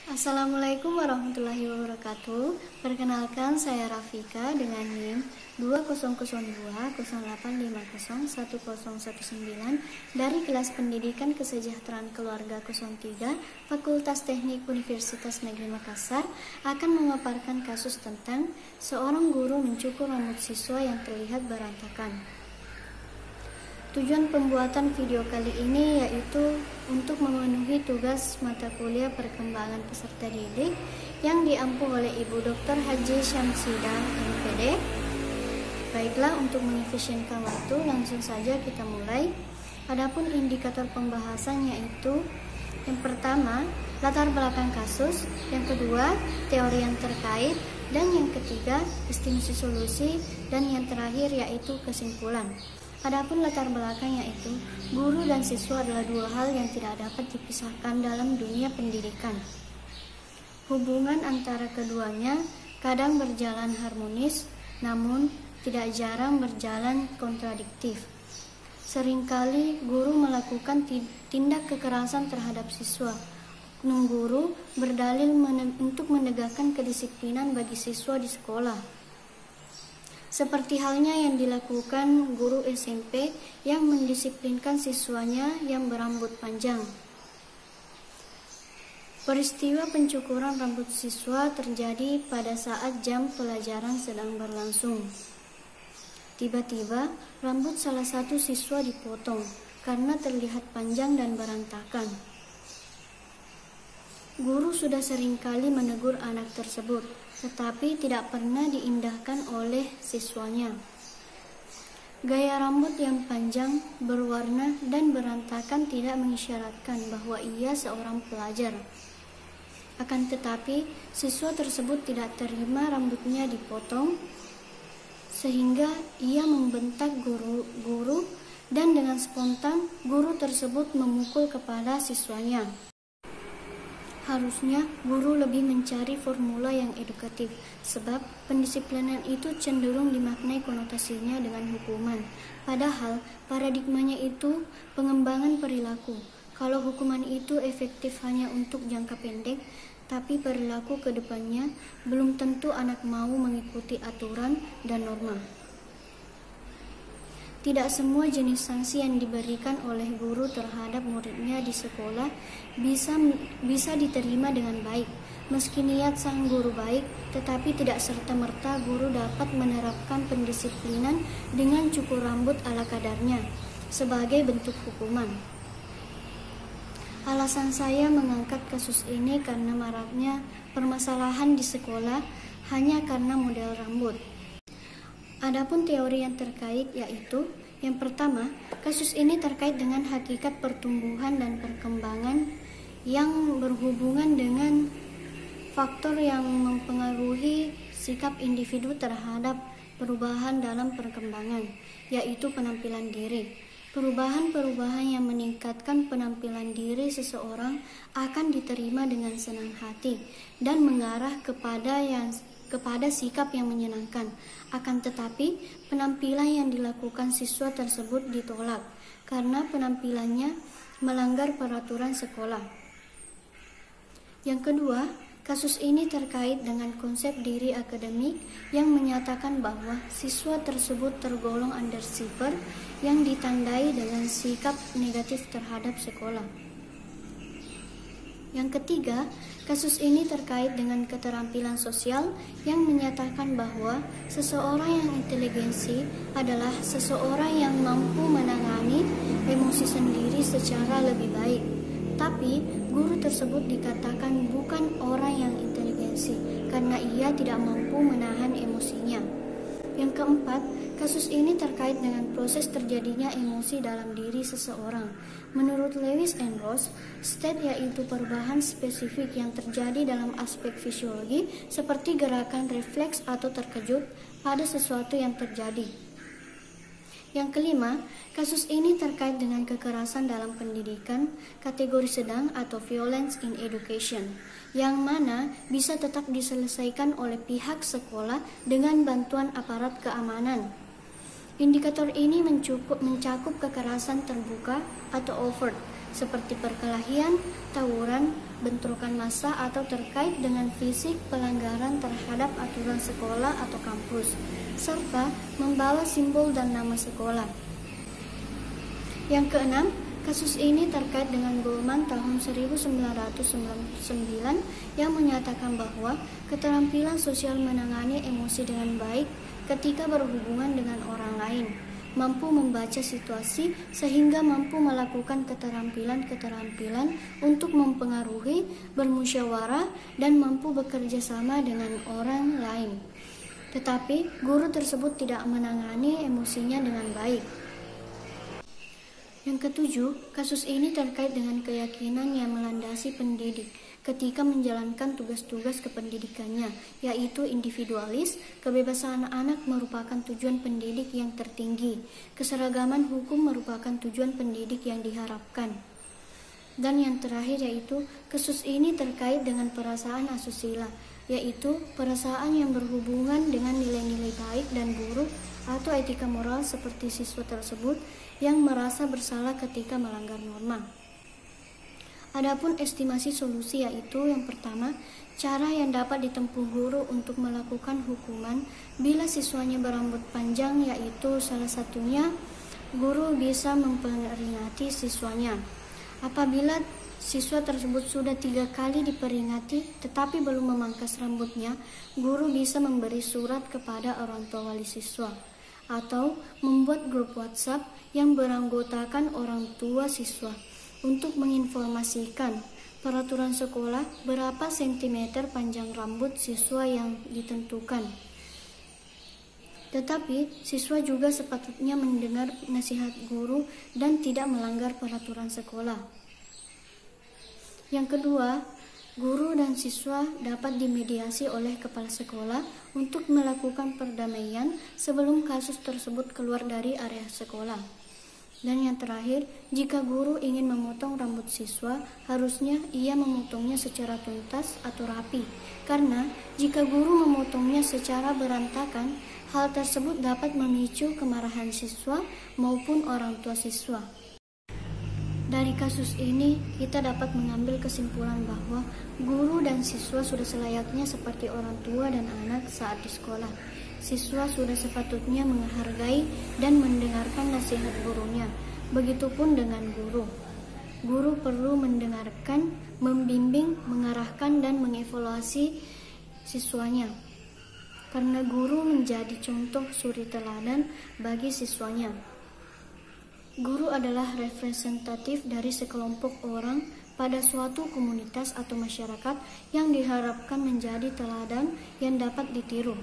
Assalamualaikum warahmatullahi wabarakatuh. Perkenalkan, saya Rafika dengan NIM 200208501019 dari kelas Pendidikan Kesejahteraan Keluarga 03 Fakultas Teknik Universitas Negeri Makassar akan memaparkan kasus tentang seorang guru mencukur rambut siswa yang terlihat berantakan. Tujuan pembuatan video kali ini yaitu untuk memenuhi tugas mata kuliah perkembangan peserta didik yang diampu oleh Ibu Dr. Haji Syamsidah, MPD. Baiklah, untuk mengefisienkan waktu, langsung saja kita mulai. Adapun indikator pembahasan yaitu yang pertama, latar belakang kasus, yang kedua, teori yang terkait, dan yang ketiga, estimasi solusi, dan yang terakhir yaitu kesimpulan. Adapun latar belakang yaitu guru dan siswa adalah dua hal yang tidak dapat dipisahkan dalam dunia pendidikan. Hubungan antara keduanya kadang berjalan harmonis, namun tidak jarang berjalan kontradiktif. Seringkali guru melakukan tindak kekerasan terhadap siswa. Oknum guru berdalil untuk menegakkan kedisiplinan bagi siswa di sekolah. Seperti halnya yang dilakukan guru SMP yang mendisiplinkan siswanya yang berambut panjang. Peristiwa pencukuran rambut siswa terjadi pada saat jam pelajaran sedang berlangsung. Tiba-tiba, rambut salah satu siswa dipotong karena terlihat panjang dan berantakan. Guru sudah seringkali menegur anak tersebut, tetapi tidak pernah diindahkan oleh siswanya. Gaya rambut yang panjang, berwarna, dan berantakan tidak mengisyaratkan bahwa ia seorang pelajar. Akan tetapi, siswa tersebut tidak terima rambutnya dipotong, sehingga ia membentak guru dan dengan spontan guru tersebut memukul kepala siswanya. Harusnya guru lebih mencari formula yang edukatif, sebab pendisiplinan itu cenderung dimaknai konotasinya dengan hukuman. Padahal paradigmanya itu pengembangan perilaku. Kalau hukuman itu efektif hanya untuk jangka pendek, tapi perilaku ke depannya belum tentu anak mau mengikuti aturan dan norma. Tidak semua jenis sanksi yang diberikan oleh guru terhadap muridnya di sekolah bisa diterima dengan baik. Meski niat sang guru baik, tetapi tidak serta-merta guru dapat menerapkan pendisiplinan dengan cukur rambut ala kadarnya sebagai bentuk hukuman. Alasan saya mengangkat kasus ini karena maraknya permasalahan di sekolah hanya karena model rambut. Adapun teori yang terkait yaitu, yang pertama, kasus ini terkait dengan hakikat pertumbuhan dan perkembangan yang berhubungan dengan faktor yang mempengaruhi sikap individu terhadap perubahan dalam perkembangan, yaitu penampilan diri. Perubahan-perubahan yang meningkatkan penampilan diri seseorang akan diterima dengan senang hati dan mengarah kepada sikap yang menyenangkan. Akan tetapi, penampilan yang dilakukan siswa tersebut ditolak karena penampilannya melanggar peraturan sekolah. Yang kedua, kasus ini terkait dengan konsep diri akademik yang menyatakan bahwa siswa tersebut tergolong underachiever yang ditandai dengan sikap negatif terhadap sekolah. Yang ketiga, kasus ini terkait dengan keterampilan sosial yang menyatakan bahwa seseorang yang inteligensi adalah seseorang yang mampu menangani emosi sendiri secara lebih baik. Tapi, guru tersebut dikatakan bukan orang yang inteligensi karena ia tidak mampu menahan emosinya. Yang keempat, kasus ini terkait dengan proses terjadinya emosi dalam diri seseorang. Menurut Lewis and Ross, state yaitu perubahan spesifik yang terjadi dalam aspek fisiologi seperti gerakan refleks atau terkejut pada sesuatu yang terjadi. Yang kelima, kasus ini terkait dengan kekerasan dalam pendidikan, kategori sedang atau violence in education, yang mana bisa tetap diselesaikan oleh pihak sekolah dengan bantuan aparat keamanan. Indikator ini mencakup kekerasan terbuka atau overt, seperti perkelahian, tawuran, bentrokan massa atau terkait dengan fisik, pelanggaran terhadap aturan sekolah atau kampus, serta membawa simbol dan nama sekolah. Yang keenam, kasus ini terkait dengan Goleman tahun 1999 yang menyatakan bahwa keterampilan sosial menangani emosi dengan baik ketika berhubungan dengan orang lain, mampu membaca situasi sehingga mampu melakukan keterampilan untuk mempengaruhi, bermusyawarah, dan mampu bekerja sama dengan orang lain. Tetapi guru tersebut tidak menangani emosinya dengan baik. Yang ketujuh, kasus ini terkait dengan keyakinan yang melandasi pendidik ketika menjalankan tugas-tugas kependidikannya, yaitu individualis, kebebasan anak merupakan tujuan pendidik yang tertinggi, keseragaman hukum merupakan tujuan pendidik yang diharapkan. Dan yang terakhir yaitu, kasus ini terkait dengan perasaan asusila, yaitu perasaan yang berhubungan dengan nilai-nilai baik dan buruk atau etika moral seperti siswa tersebut yang merasa bersalah ketika melanggar norma. Adapun estimasi solusi yaitu yang pertama, cara yang dapat ditempuh guru untuk melakukan hukuman bila siswanya berambut panjang, yaitu salah satunya guru bisa memperingati siswanya. Apabila siswa tersebut sudah 3 kali diperingati tetapi belum memangkas rambutnya, guru bisa memberi surat kepada orang tua wali siswa atau membuat grup WhatsApp yang beranggotakan orang tua siswa untuk menginformasikan peraturan sekolah berapa sentimeter panjang rambut siswa yang ditentukan. Tetapi siswa juga sepatutnya mendengar nasihat guru dan tidak melanggar peraturan sekolah. Yang kedua, guru dan siswa dapat dimediasi oleh kepala sekolah untuk melakukan perdamaian sebelum kasus tersebut keluar dari area sekolah. Dan yang terakhir, jika guru ingin memotong rambut siswa, harusnya ia memotongnya secara tuntas atau rapi. Karena jika guru memotongnya secara berantakan, hal tersebut dapat memicu kemarahan siswa maupun orang tua siswa. Dari kasus ini, kita dapat mengambil kesimpulan bahwa guru dan siswa sudah selayaknya seperti orang tua dan anak saat di sekolah. Siswa sudah sepatutnya menghargai dan mendengarkan nasihat gurunya. Begitupun dengan guru. Guru perlu mendengarkan, membimbing, mengarahkan, dan mengevaluasi siswanya. Karena guru menjadi contoh suri teladan bagi siswanya. Guru adalah representatif dari sekelompok orang pada suatu komunitas atau masyarakat yang diharapkan menjadi teladan yang dapat ditiru.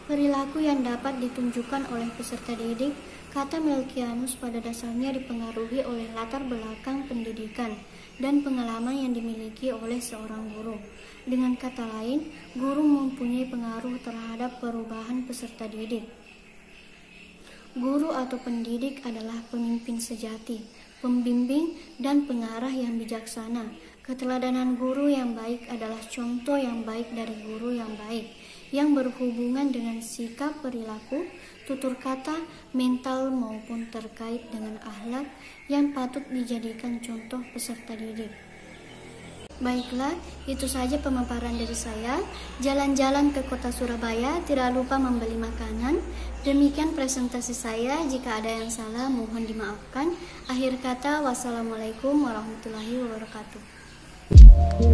Perilaku yang dapat ditunjukkan oleh peserta didik, kata Melkianus pada dasarnya dipengaruhi oleh latar belakang pendidikan dan pengalaman yang dimiliki oleh seorang guru. Dengan kata lain, guru mempunyai pengaruh terhadap perubahan peserta didik. Guru atau pendidik adalah pemimpin sejati, pembimbing, dan pengarah yang bijaksana. Keteladanan guru yang baik adalah contoh yang baik dari guru yang baik, yang berhubungan dengan sikap, perilaku, tutur kata, mental, maupun terkait dengan akhlak yang patut dijadikan contoh peserta didik. Baiklah, itu saja pemaparan dari saya. Jalan-jalan ke kota Surabaya, tidak lupa membeli makanan. Demikian presentasi saya, jika ada yang salah mohon dimaafkan. Akhir kata, wassalamualaikum warahmatullahi wabarakatuh.